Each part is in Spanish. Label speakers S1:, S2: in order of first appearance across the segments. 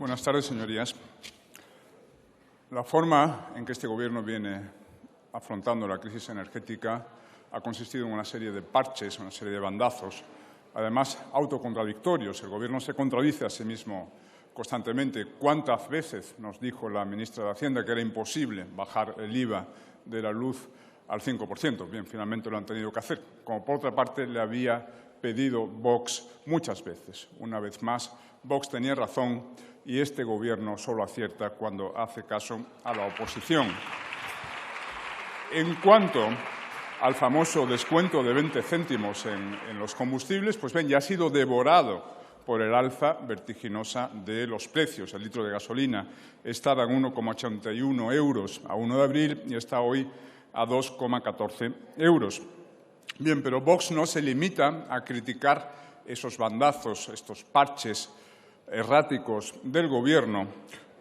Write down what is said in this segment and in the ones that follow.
S1: Buenas tardes, señorías. La forma en que este Gobierno viene afrontando la crisis energética ha consistido en una serie de parches, una serie de bandazos, además autocontradictorios. El Gobierno se contradice a sí mismo constantemente. ¿Cuántas veces nos dijo la ministra de Hacienda que era imposible bajar el IVA de la luz al 5%? Bien, finalmente lo han tenido que hacer, como por otra parte le había pedido Vox muchas veces. Una vez más, Vox tenía razón y este Gobierno solo acierta cuando hace caso a la oposición. En cuanto al famoso descuento de 20 céntimos en los combustibles, pues bien, ya ha sido devorado por el alza vertiginosa de los precios. El litro de gasolina estaba en 1,81 euros a 1 de abril y está hoy a 2,14 euros. Bien, pero Vox no se limita a criticar esos bandazos, estos parches erráticos del Gobierno,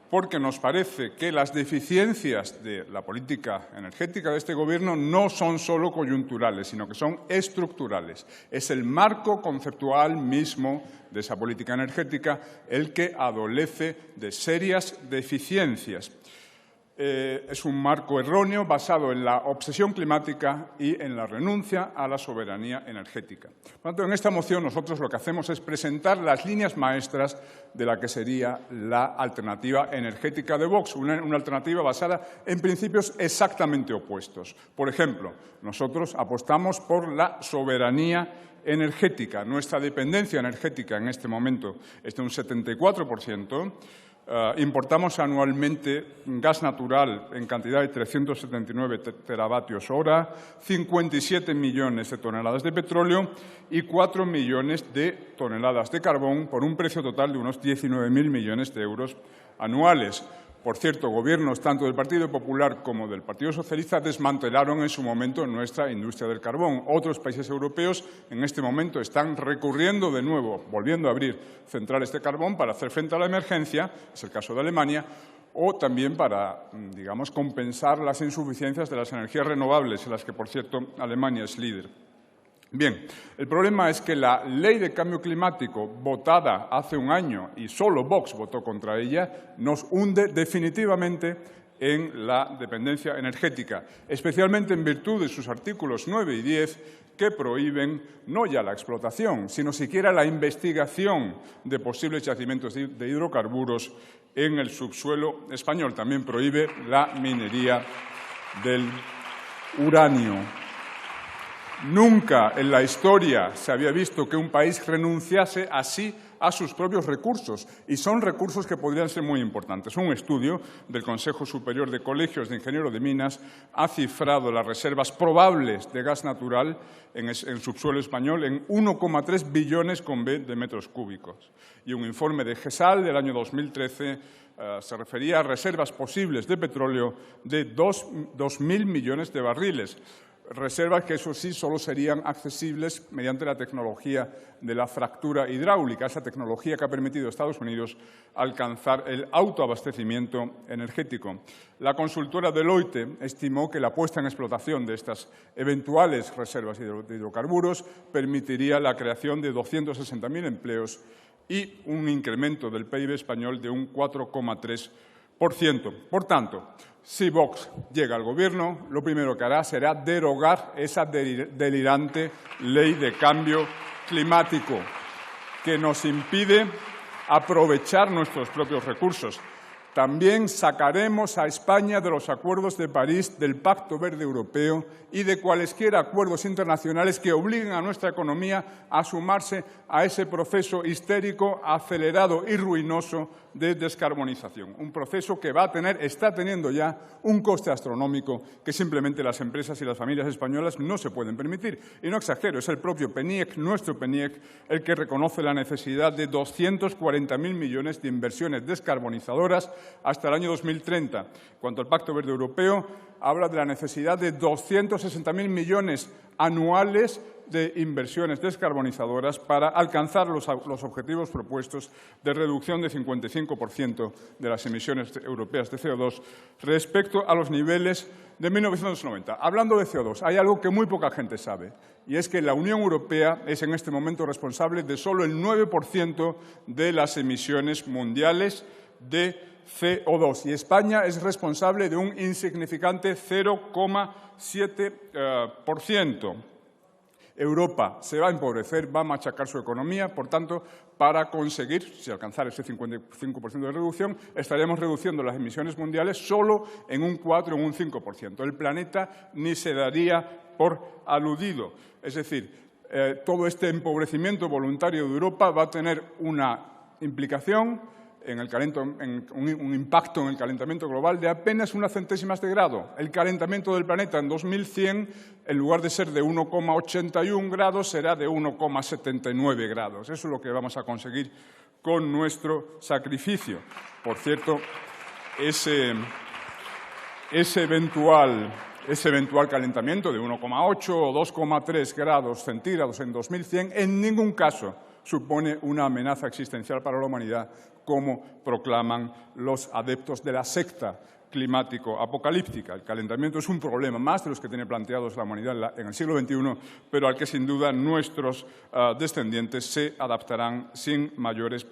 S1: porque nos parece que las deficiencias de la política energética de este Gobierno no son solo coyunturales, sino que son estructurales. Es el marco conceptual mismo de esa política energética el que adolece de serias deficiencias. Es un marco erróneo basado en la obsesión climática y en la renuncia a la soberanía energética. Por tanto, en esta moción nosotros lo que hacemos es presentar las líneas maestras de la que sería la alternativa energética de Vox, una alternativa basada en principios exactamente opuestos. Por ejemplo, nosotros apostamos por la soberanía energética. Nuestra dependencia energética en este momento es de un 74%. Importamos anualmente gas natural en cantidad de 379 teravatios hora, 57 millones de toneladas de petróleo y 4 millones de toneladas de carbón por un precio total de unos 19.000 millones de euros anuales. Por cierto, gobiernos tanto del Partido Popular como del Partido Socialista desmantelaron en su momento nuestra industria del carbón. Otros países europeos en este momento están recurriendo de nuevo, volviendo a abrir centrales de carbón para hacer frente a la emergencia, es el caso de Alemania, o también para, digamos, compensar las insuficiencias de las energías renovables, en las que, por cierto, Alemania es líder. Bien, el problema es que la Ley de Cambio Climático, votada hace un año y solo Vox votó contra ella, nos hunde definitivamente en la dependencia energética, especialmente en virtud de sus artículos 9 y 10, que prohíben no ya la explotación, sino siquiera la investigación de posibles yacimientos de hidrocarburos en el subsuelo español. También prohíbe la minería del uranio. Nunca en la historia se había visto que un país renunciase así a sus propios recursos, y son recursos que podrían ser muy importantes. Un estudio del Consejo Superior de Colegios de Ingenieros de Minas ha cifrado las reservas probables de gas natural en el subsuelo español en 1,3 billones con B de metros cúbicos. Y un informe de GESAL del año 2013 se refería a reservas posibles de petróleo de 2.000 millones de barriles. Reservas que, eso sí, solo serían accesibles mediante la tecnología de la fractura hidráulica, esa tecnología que ha permitido a Estados Unidos alcanzar el autoabastecimiento energético. La consultora Deloitte estimó que la puesta en explotación de estas eventuales reservas de hidrocarburos permitiría la creación de 260.000 empleos y un incremento del PIB español de un 4,3%. Por tanto, si Vox llega al Gobierno, lo primero que hará será derogar esa delirante Ley de Cambio Climático que nos impide aprovechar nuestros propios recursos. También sacaremos a España de los acuerdos de París, del Pacto Verde Europeo y de cualesquiera acuerdos internacionales que obliguen a nuestra economía a sumarse a ese proceso histérico, acelerado y ruinoso de descarbonización. Un proceso que está teniendo ya un coste astronómico que simplemente las empresas y las familias españolas no se pueden permitir. Y no exagero, es el propio PNIEC, nuestro PNIEC, el que reconoce la necesidad de 240.000 millones de inversiones descarbonizadoras hasta el año 2030. Cuanto al Pacto Verde Europeo, habla de la necesidad de 260.000 millones anuales de inversiones descarbonizadoras para alcanzar los objetivos propuestos de reducción de 55% de las emisiones europeas de CO2 respecto a los niveles de 1990. Hablando de CO2, hay algo que muy poca gente sabe, y es que la Unión Europea es en este momento responsable de solo el 9% de las emisiones mundiales de CO2 y España es responsable de un insignificante 0,7%. Europa se va a empobrecer, va a machacar su economía, por tanto, para conseguir, si alcanzar ese 55% de reducción, estaríamos reduciendo las emisiones mundiales solo en un 4 o un 5%. El planeta ni se daría por aludido. Es decir, todo este empobrecimiento voluntario de Europa va a tener una implicación un impacto en el calentamiento global de apenas unas centésimas de grado. El calentamiento del planeta en 2100, en lugar de ser de 1,81 grados, será de 1,79 grados. Eso es lo que vamos a conseguir con nuestro sacrificio. Por cierto, ese eventual calentamiento de 1,8 o 2,3 grados centígrados en 2100 en ningún caso supone una amenaza existencial para la humanidad, como proclaman los adeptos de la secta climático-apocalíptica. El calentamiento es un problema más de los que tiene planteados la humanidad en el siglo XXI, pero al que sin duda nuestros descendientes se adaptarán sin mayores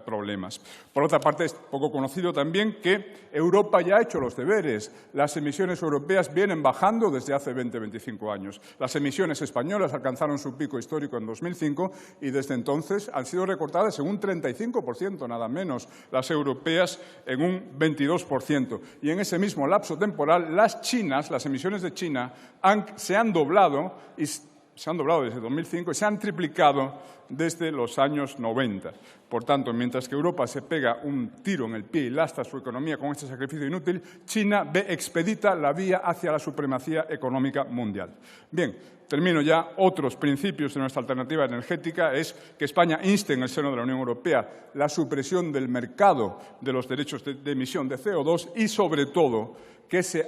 S1: problemas. Por otra parte, es poco conocido también que Europa ya ha hecho los deberes. Las emisiones europeas vienen bajando desde hace 20-25 años. Las emisiones españolas alcanzaron su pico histórico en 2005 y desde entonces han sido recortadas en un 35%, nada menos. Las europeas en un 22%. Y en ese mismo lapso temporal, las emisiones de China se han doblado desde 2005 y se han triplicado desde los años 90. Por tanto, mientras que Europa se pega un tiro en el pie y lastra su economía con este sacrificio inútil, China ve expedita la vía hacia la supremacía económica mundial. Bien, termino ya. Otros principios de nuestra alternativa energética es que España inste en el seno de la Unión Europea la supresión del mercado de los derechos de emisión de CO2 y, sobre todo, que se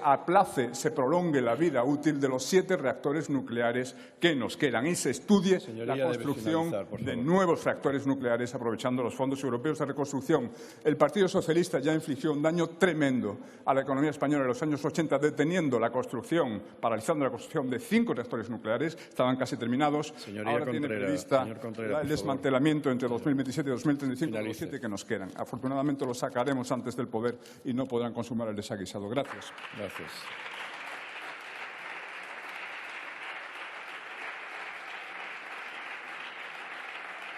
S1: se prolongue la vida útil de los 7 reactores nucleares que nos quedan y se estudie la construcción de nuevos reactores nucleares aprovechando los fondos europeos de reconstrucción. El Partido Socialista ya infligió un daño tremendo a la economía española en los años 80 deteniendo la construcción, paralizando la construcción de 5 reactores nucleares. Estaban casi terminados. Ahora tiene prevista el desmantelamiento entre 2027 y 2035 de los 7 que nos quedan. Afortunadamente los sacaremos antes del poder y no podrán consumar el desaguisado. Gracias.
S2: Gracias.